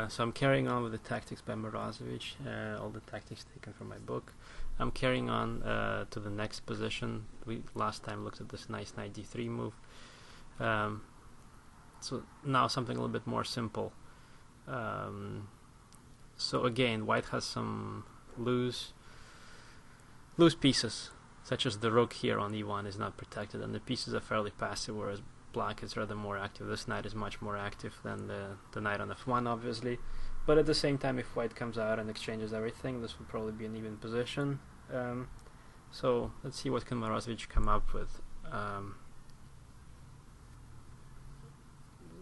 So I'm carrying on with the tactics by Morozevich, all the tactics taken from my book. I'm carrying on to the next position. We last time looked at this nice knight d3 move. So now something a little bit more simple. So again, white has some loose pieces, such as the rook here on e1 is not protected, and the pieces are fairly passive, whereas black is rather more active. This knight is much more active than the knight on f1, obviously. But at the same time, if white comes out and exchanges everything, this will probably be an even position. So let's see what can Morozevich come up with.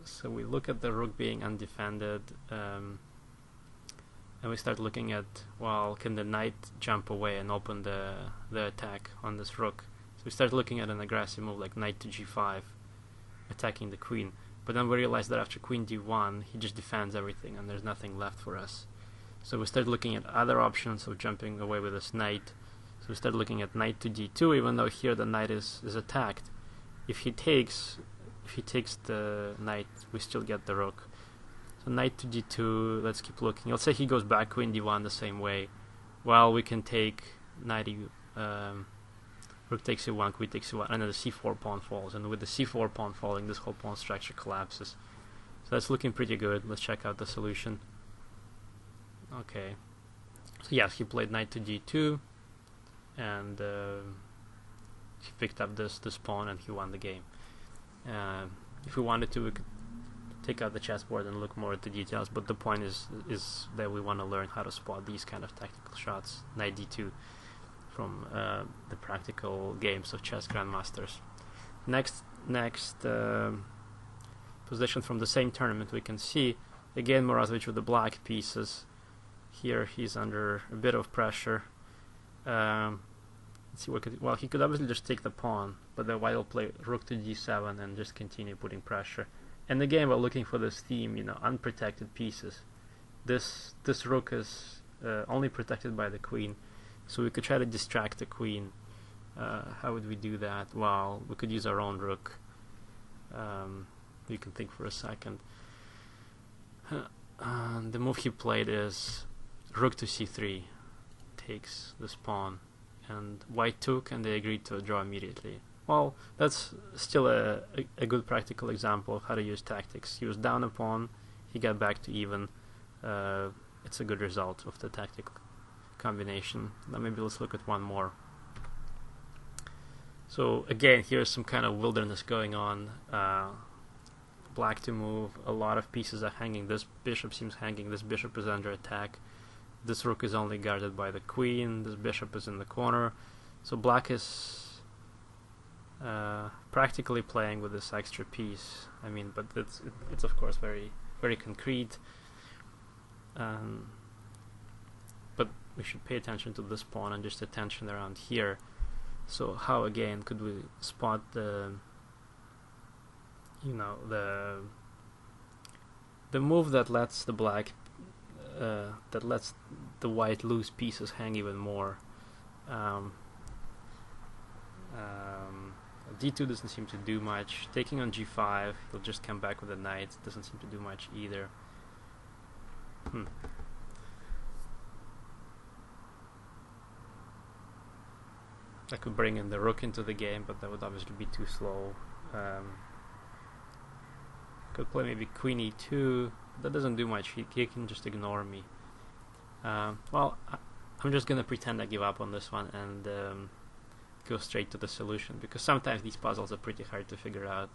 So we look at the rook being undefended, and we start looking at, well, can the knight jump away and open the attack on this rook? So we start looking at an aggressive move like knight to g5, attacking the queen. But then we realize that after queen d1, he just defends everything and there's nothing left for us. So we start looking at other options of jumping away with this knight. So we start looking at knight to d2, even though here the knight is attacked. If he takes the knight, we still get the rook. So knight to d2, let's keep looking. Let's say he goes back queen d1 the same way. Well, we can take knight rook takes e1, queen takes e1, and then the c4 pawn falls. And with the c4 pawn falling, this whole pawn structure collapses. So that's looking pretty good. Let's check out the solution. Okay. So yes, he played knight to d2, and he picked up this pawn and he won the game. If we wanted to, we could take out the chessboard and look more at the details, but the point is that we want to learn how to spot these kind of tactical shots, knight d2, from the practical games of chess grandmasters. Next position from the same tournament, we can see again Morozevich with the black pieces. Here he's under a bit of pressure. Let's see what could, well, he could obviously just take the pawn, but then white will play rook to d7 and just continue putting pressure. And again, we're looking for this theme, unprotected pieces. This rook is only protected by the queen, so we could try to distract the queen. How would we do that? Well, we could use our own rook. You can think for a second. The move he played is rook to c3, takes this pawn, and white took, and they agreed to draw immediately. Well, that's still a good practical example of how to use tactics. He was down a pawn, he got back to even. It's a good result of the tactic combination. Now maybe let's look at one more. So again, here's some kind of wilderness going on. Black to move, a lot of pieces are hanging. This bishop seems hanging, this bishop is under attack. This rook is only guarded by the queen, this bishop is in the corner. So black is practically playing with this extra piece. I mean, but it's of course very, very concrete. But we should pay attention to this pawn and just attention around here. So how again could we spot the move that lets the black that lets the white loose pieces hang even more? d2 doesn't seem to do much. Taking on g5, he'll just come back with a knight. Doesn't seem to do much either. I could bring in the rook into the game, but that would obviously be too slow. Could play maybe queen e2. That doesn't do much. He can just ignore me. Well, I'm just gonna pretend I give up on this one and go straight to the solution, because sometimes these puzzles are pretty hard to figure out,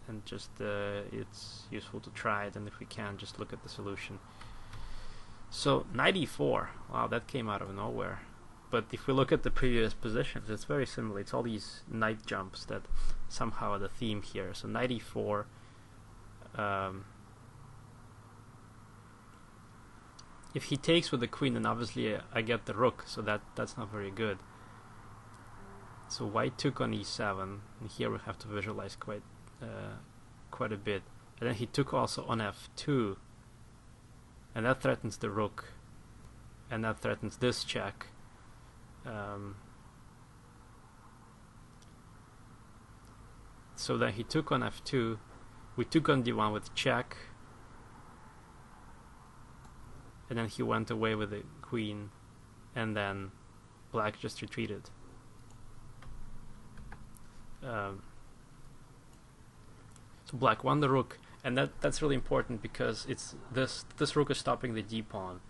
and just it's useful to try it, and if we can, just look at the solution. So knight e4, wow, that came out of nowhere. But if we look at the previous positions, it's very similar. It's all these knight jumps that somehow are the theme here. So knight e4, if he takes with the queen, then obviously I get the rook, so that's not very good. So white took on e7, and here we have to visualize quite a bit. And then he took also on f2, and that threatens the rook, and that threatens this check. So then he took on f2, we took on d1 with check, and then he went away with the queen, and then black just retreated. So black won the rook, and that's really important because it's this rook is stopping the d pawn.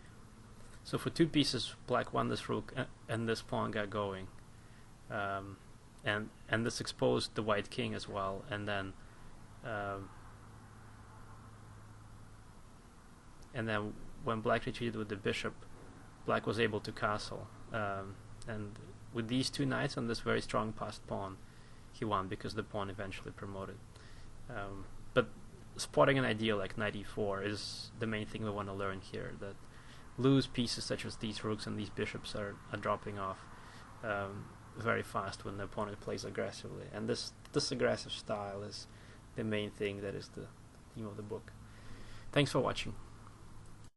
So for 2 pieces, black won this rook, and this pawn got going, and this exposed the white king as well. And then when black retreated with the bishop, black was able to castle, and with these 2 knights on this very strong passed pawn, he won because the pawn eventually promoted. But spotting an idea like knight e4 is the main thing we want to learn here, that loose pieces such as these rooks and these bishops are dropping off very fast when the opponent plays aggressively, and this aggressive style is the main thing that is the theme of the book. Thanks for watching.